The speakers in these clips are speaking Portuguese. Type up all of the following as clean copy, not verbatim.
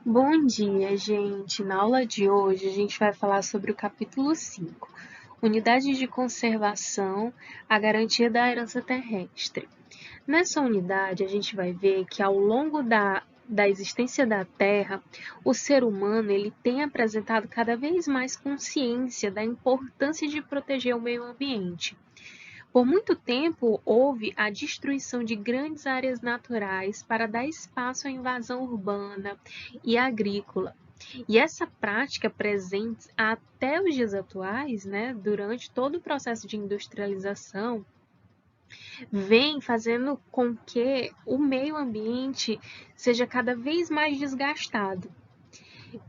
Bom dia, gente! Na aula de hoje, a gente vai falar sobre o capítulo 5, Unidade de Conservação, a Garantia da Herança Terrestre. Nessa unidade, a gente vai ver que ao longo da existência da Terra, o ser humano ele tem apresentado cada vez mais consciência da importância de proteger o meio ambiente. Por muito tempo, houve a destruição de grandes áreas naturais para dar espaço à invasão urbana e agrícola. E essa prática presente até os dias atuais, né, durante todo o processo de industrialização, vem fazendo com que o meio ambiente seja cada vez mais desgastado.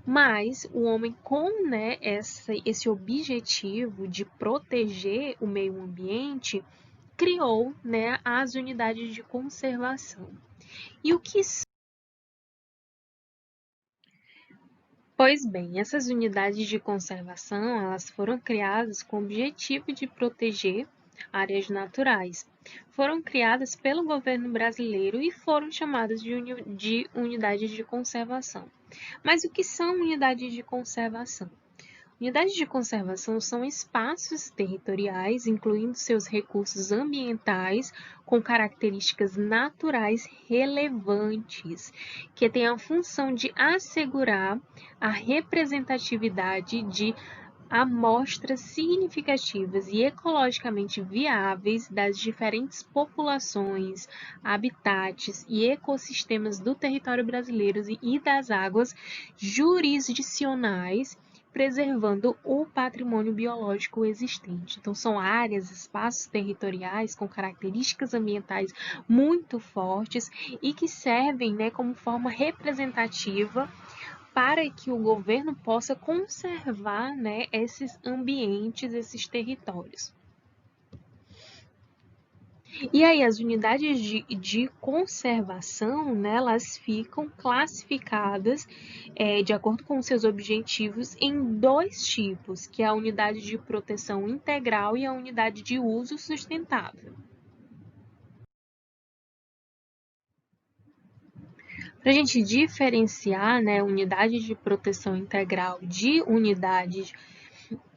Mas o homem, com né, esse objetivo de proteger o meio ambiente, criou né, as unidades de conservação. E o que Pois bem, essas unidades de conservação, elas foram criadas com o objetivo de proteger áreas naturais. Foram criadas pelo governo brasileiro e foram chamadas de unidades de conservação. Mas o que são unidades de conservação? Unidades de conservação são espaços territoriais, incluindo seus recursos ambientais, com características naturais relevantes, que têm a função de assegurar a representatividade de amostras significativas e ecologicamente viáveis das diferentes populações, habitats e ecossistemas do território brasileiro e das águas jurisdicionais, preservando o patrimônio biológico existente. Então, são áreas, espaços territoriais com características ambientais muito fortes e que servem né, como forma representativa para que o governo possa conservar né, esses ambientes, esses territórios. E aí, as unidades de conservação, né, elas ficam classificadas de acordo com seus objetivos em dois tipos, que é a unidade de proteção integral e a unidade de uso sustentável. Para a gente diferenciar né, unidades de proteção integral de unidades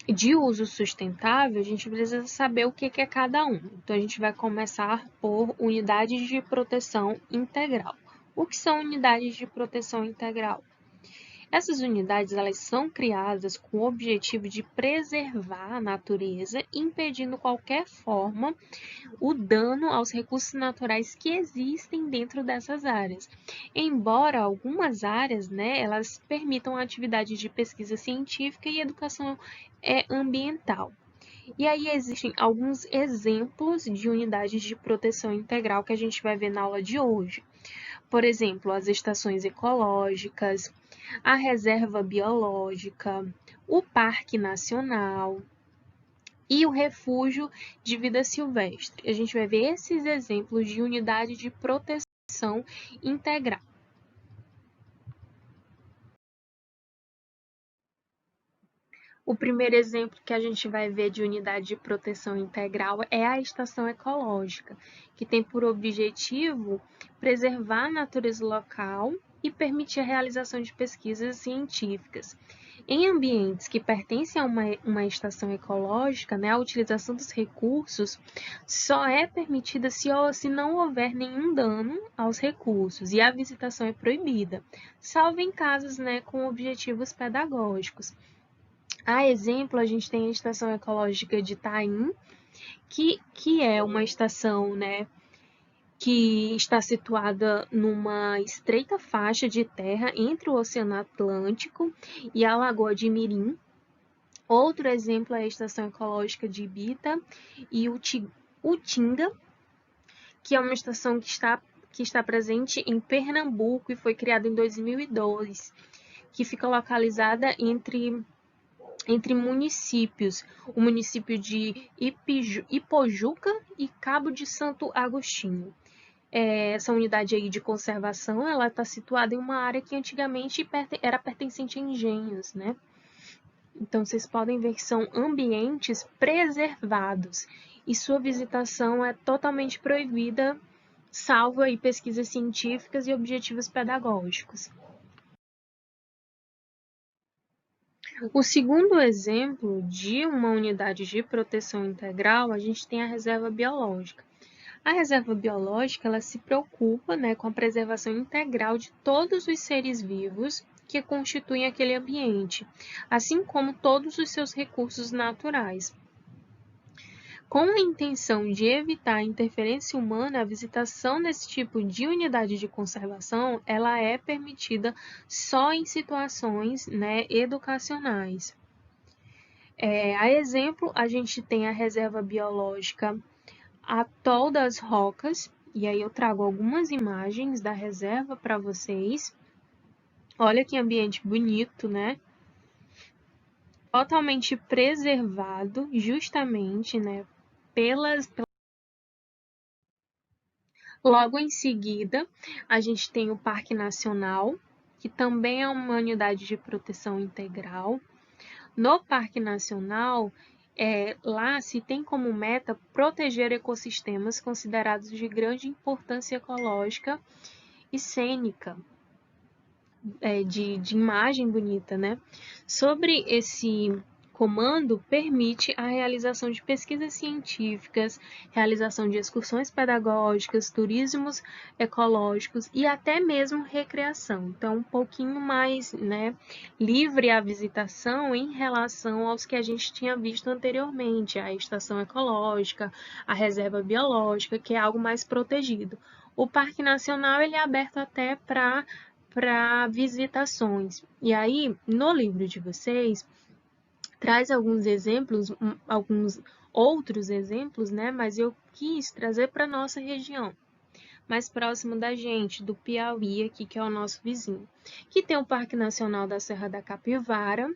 de uso sustentável, a gente precisa saber o que é cada um. Então, a gente vai começar por unidades de proteção integral. O que são unidades de proteção integral? Essas unidades elas são criadas com o objetivo de preservar a natureza, impedindo qualquer forma o dano aos recursos naturais que existem dentro dessas áreas. Embora algumas áreas, né, elas permitam atividades de pesquisa científica e educação ambiental. E aí existem alguns exemplos de unidades de proteção integral que a gente vai ver na aula de hoje. Por exemplo, as estações ecológicas, a reserva biológica, o Parque Nacional e o refúgio de vida silvestre. A gente vai ver esses exemplos de unidade de proteção integral. O primeiro exemplo que a gente vai ver de unidade de proteção integral é a estação ecológica, que tem por objetivo preservar a natureza local e permitir a realização de pesquisas científicas. Em ambientes que pertencem a uma estação ecológica, né, a utilização dos recursos só é permitida se não houver nenhum dano aos recursos e a visitação é proibida, salvo em casos né, com objetivos pedagógicos. A exemplo, a gente tem a Estação Ecológica de Itaim, que é uma estação né, que está situada numa estreita faixa de terra entre o Oceano Atlântico e a Lagoa de Mirim. Outro exemplo é a Estação Ecológica de Ibita e Utinga, que é uma estação que está presente em Pernambuco e foi criada em 2002, que fica localizada entre municípios, o município de Ipojuca e Cabo de Santo Agostinho. Essa unidade aí de conservação, ela está situada em uma área que antigamente era pertencente a engenhos, né? Então, vocês podem ver que são ambientes preservados e sua visitação é totalmente proibida, salvo aí pesquisas científicas e objetivos pedagógicos. O segundo exemplo de uma unidade de proteção integral, a gente tem a reserva biológica. A reserva biológica, ela se preocupa, né, com a preservação integral de todos os seres vivos que constituem aquele ambiente, assim como todos os seus recursos naturais. Com a intenção de evitar a interferência humana, a visitação desse tipo de unidade de conservação, ela é permitida só em situações, né, educacionais. A exemplo, a gente tem a reserva biológica Atol das Rocas, e aí eu trago algumas imagens da reserva para vocês. Olha que ambiente bonito, né? Totalmente preservado, justamente, né, Logo em seguida, a gente tem o Parque Nacional, que também é uma unidade de proteção integral. No Parque Nacional, lá se tem como meta proteger ecossistemas considerados de grande importância ecológica e cênica, de imagem bonita, né? Sobre esse comando, permite a realização de pesquisas científicas, realização de excursões pedagógicas, turismos ecológicos e até mesmo recreação. Então, um pouquinho mais, né, livre a visitação em relação aos que a gente tinha visto anteriormente, a estação ecológica, a reserva biológica, que é algo mais protegido. O Parque Nacional ele é aberto até para visitações. E aí, no livro de vocês, traz alguns exemplos, alguns outros exemplos, né? Mas eu quis trazer para nossa região, mais próximo da gente, do Piauí, aqui, que é o nosso vizinho, que tem o Parque Nacional da Serra da Capivara,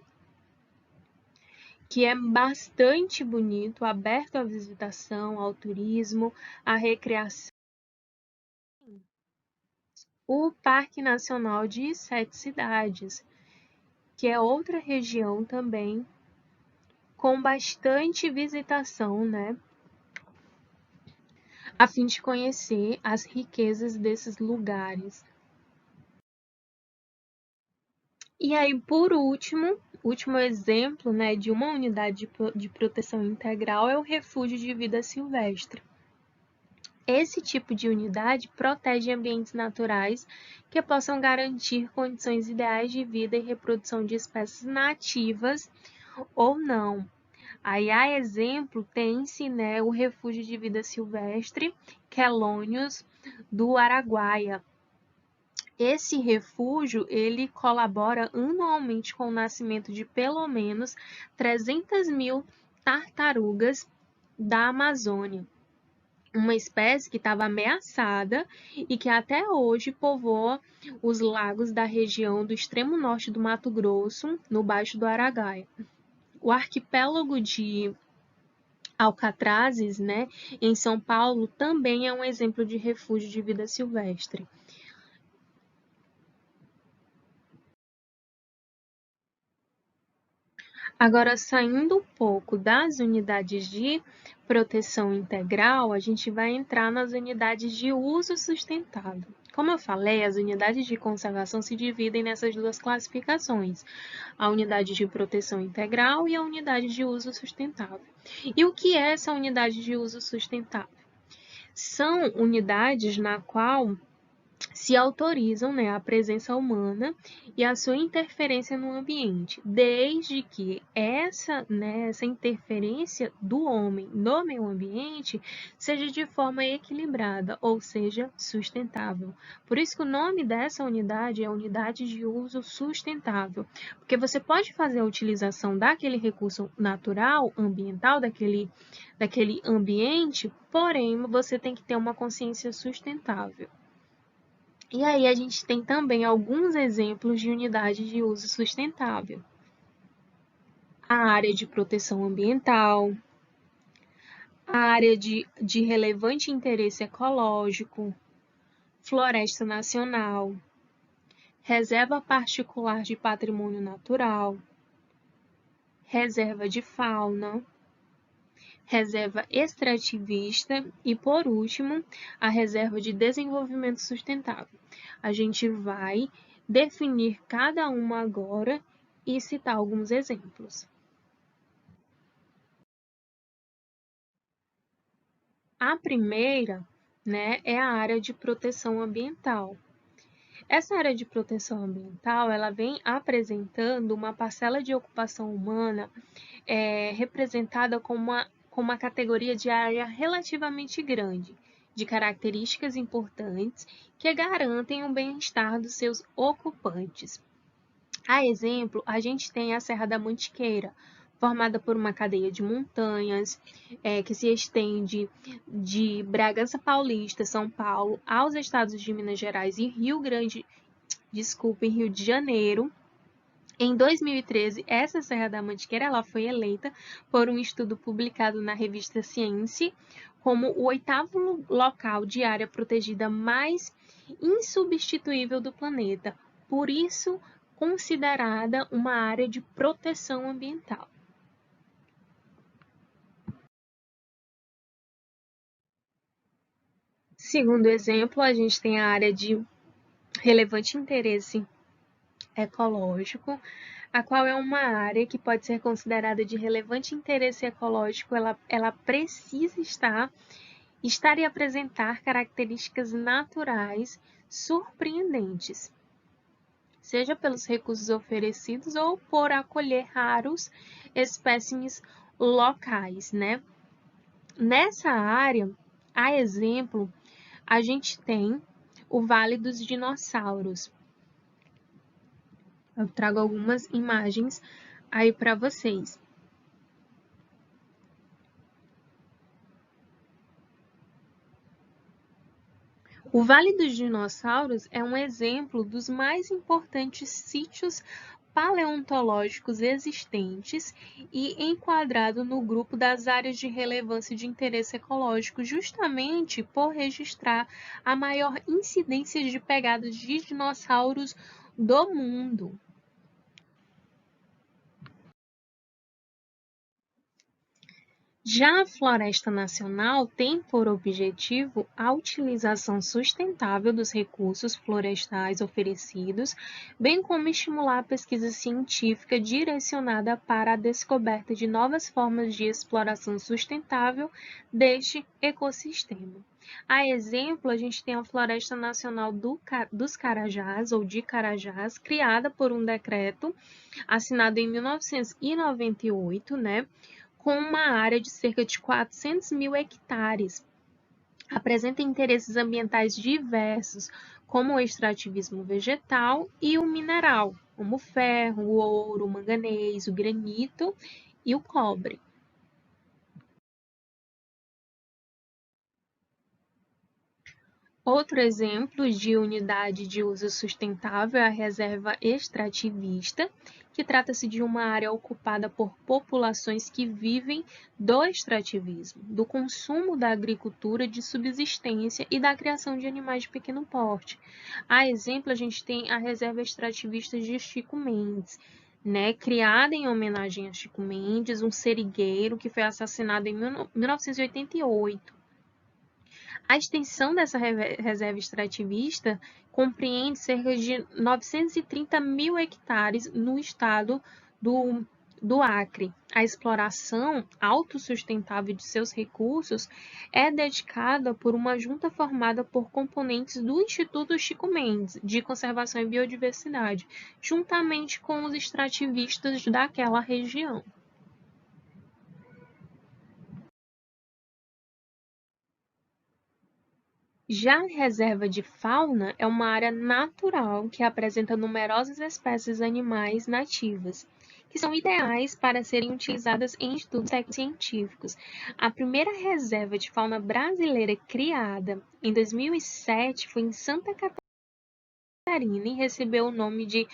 que é bastante bonito, aberto à visitação, ao turismo, à recreação. O Parque Nacional de Sete Cidades, que é outra região também com bastante visitação, né? A fim de conhecer as riquezas desses lugares. E aí, por último exemplo, né, de uma unidade de proteção integral é o refúgio de vida silvestre. Esse tipo de unidade protege ambientes naturais que possam garantir condições ideais de vida e reprodução de espécies nativas ou não. Aí, a exemplo, tem-se, né, o refúgio de vida silvestre Quelônios do Araguaia. Esse refúgio, ele colabora anualmente com o nascimento de pelo menos 300.000 tartarugas da Amazônia, uma espécie que estava ameaçada e que até hoje povoa os lagos da região do extremo norte do Mato Grosso, no Baixo do Araguaia. O arquipélago de Alcatrazes, né, em São Paulo, também é um exemplo de refúgio de vida silvestre. Agora, saindo um pouco das unidades de proteção integral, a gente vai entrar nas unidades de uso sustentável. Como eu falei, as unidades de conservação se dividem nessas duas classificações, a unidade de proteção integral e a unidade de uso sustentável. E o que é essa unidade de uso sustentável? São unidades na qual se autorizam, né, a presença humana e a sua interferência no ambiente, desde que essa interferência do homem no meio ambiente seja de forma equilibrada, ou seja, sustentável. Por isso que o nome dessa unidade é unidade de uso sustentável, porque você pode fazer a utilização daquele recurso natural, ambiental, daquele ambiente, porém você tem que ter uma consciência sustentável. E aí a gente tem também alguns exemplos de unidade de uso sustentável. A área de proteção ambiental, a área de relevante interesse ecológico, floresta nacional, reserva particular de patrimônio natural, reserva de fauna, reserva extrativista e, por último, a reserva de desenvolvimento sustentável. A gente vai definir cada uma agora e citar alguns exemplos. A primeira, né, é a área de proteção ambiental. Essa área de proteção ambiental, ela vem apresentando uma parcela de ocupação humana representada com uma categoria de área relativamente grande, de características importantes que garantem o bem-estar dos seus ocupantes. A exemplo, a gente tem a Serra da Mantiqueira, formada por uma cadeia de montanhas que se estende de Bragança Paulista, São Paulo, aos estados de Minas Gerais e Rio de Janeiro. Em 2013, essa Serra da Mantiqueira ela foi eleita por um estudo publicado na revista Science como o 8º local de área protegida mais insubstituível do planeta, por isso considerada uma área de proteção ambiental. Segundo exemplo, a gente tem a área de relevante interesse ecológico, a qual é uma área que pode ser considerada de relevante interesse ecológico, ela precisa estar e apresentar características naturais surpreendentes, seja pelos recursos oferecidos ou por acolher raros espécimes locais, né? Nessa área, a exemplo, a gente tem o Vale dos Dinossauros. Eu trago algumas imagens aí para vocês. O Vale dos Dinossauros é um exemplo dos mais importantes sítios paleontológicos existentes e enquadrado no grupo das áreas de relevância de interesse ecológico, justamente por registrar a maior incidência de pegadas de dinossauros do mundo. Já a Floresta Nacional tem por objetivo a utilização sustentável dos recursos florestais oferecidos, bem como estimular a pesquisa científica direcionada para a descoberta de novas formas de exploração sustentável deste ecossistema. A exemplo, a gente tem a Floresta Nacional dos Carajás, ou de Carajás, criada por um decreto assinado em 1998, né? Com uma área de cerca de 400 mil hectares. Apresenta interesses ambientais diversos, como o extrativismo vegetal e o mineral, como o ferro, o ouro, o manganês, o granito e o cobre. Outro exemplo de unidade de uso sustentável é a reserva extrativista, que trata-se de uma área ocupada por populações que vivem do extrativismo, do consumo da agricultura de subsistência e da criação de animais de pequeno porte. A exemplo, a gente tem a reserva extrativista de Chico Mendes, né, criada em homenagem a Chico Mendes, um seringueiro que foi assassinado em 1988. A extensão dessa reserva extrativista compreende cerca de 930 mil hectares no estado do Acre. A exploração autossustentável de seus recursos é dedicada por uma junta formada por componentes do Instituto Chico Mendes de Conservação e Biodiversidade, juntamente com os extrativistas daquela região. Já a reserva de fauna é uma área natural que apresenta numerosas espécies animais nativas, que são ideais para serem utilizadas em estudos científicos. A primeira reserva de fauna brasileira criada em 2007 foi em Santa Catarina e recebeu o nome de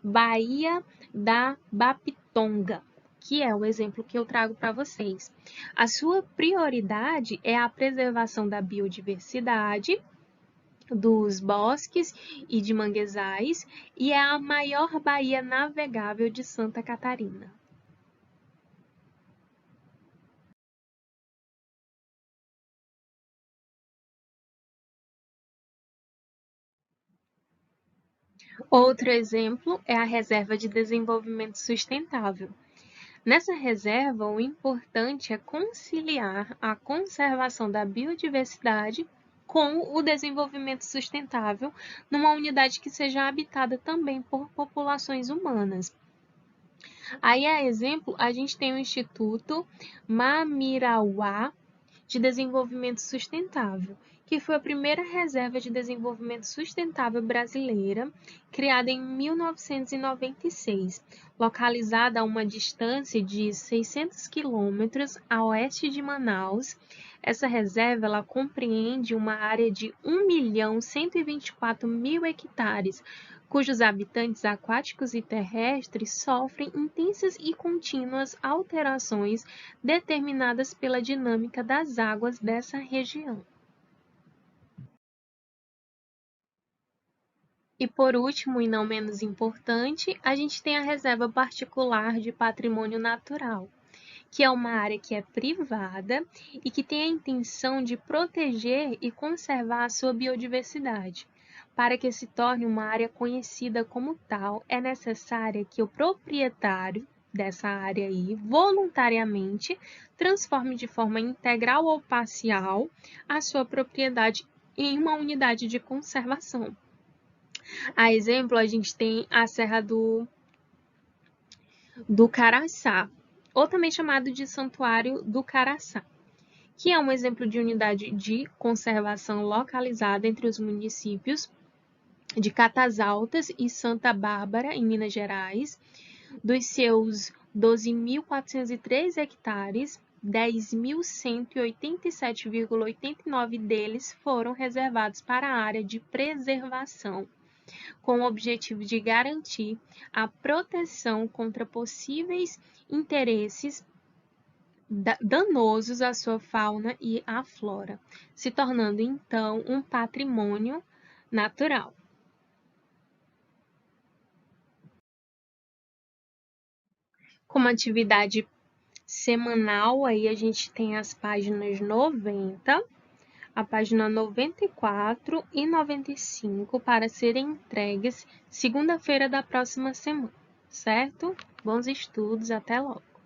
Baía da Bapitonga, que é o exemplo que eu trago para vocês. A sua prioridade é a preservação da biodiversidade, dos bosques e de manguezais e é a maior baía navegável de Santa Catarina. Outro exemplo é a Reserva de Desenvolvimento Sustentável. Nessa reserva, o importante é conciliar a conservação da biodiversidade com o desenvolvimento sustentável numa unidade que seja habitada também por populações humanas. Aí, a exemplo, a gente tem o Instituto Mamirauá de Desenvolvimento Sustentável, que foi a primeira reserva de desenvolvimento sustentável brasileira, criada em 1996, localizada a uma distância de 600 quilômetros a oeste de Manaus. Essa reserva ela compreende uma área de 1.124.000 hectares, cujos habitantes aquáticos e terrestres sofrem intensas e contínuas alterações determinadas pela dinâmica das águas dessa região. E por último, e não menos importante, a gente tem a Reserva Particular de Patrimônio Natural, que é uma área que é privada e que tem a intenção de proteger e conservar a sua biodiversidade. Para que se torne uma área conhecida como tal, é necessário que o proprietário dessa área aí, voluntariamente, transforme de forma integral ou parcial a sua propriedade em uma unidade de conservação. A exemplo, a gente tem a Serra do Caraçá, ou também chamado de Santuário do Caraçá, que é um exemplo de unidade de conservação localizada entre os municípios de Catas Altas e Santa Bárbara, em Minas Gerais. Dos seus 12.403 hectares, 10.187,89 deles foram reservados para a área de preservação, com o objetivo de garantir a proteção contra possíveis interesses danosos à sua fauna e à flora, se tornando então um patrimônio natural. Como atividade semanal, aí a gente tem as páginas 90, a página 94 e 95 para serem entregues segunda-feira da próxima semana, certo? Bons estudos, até logo!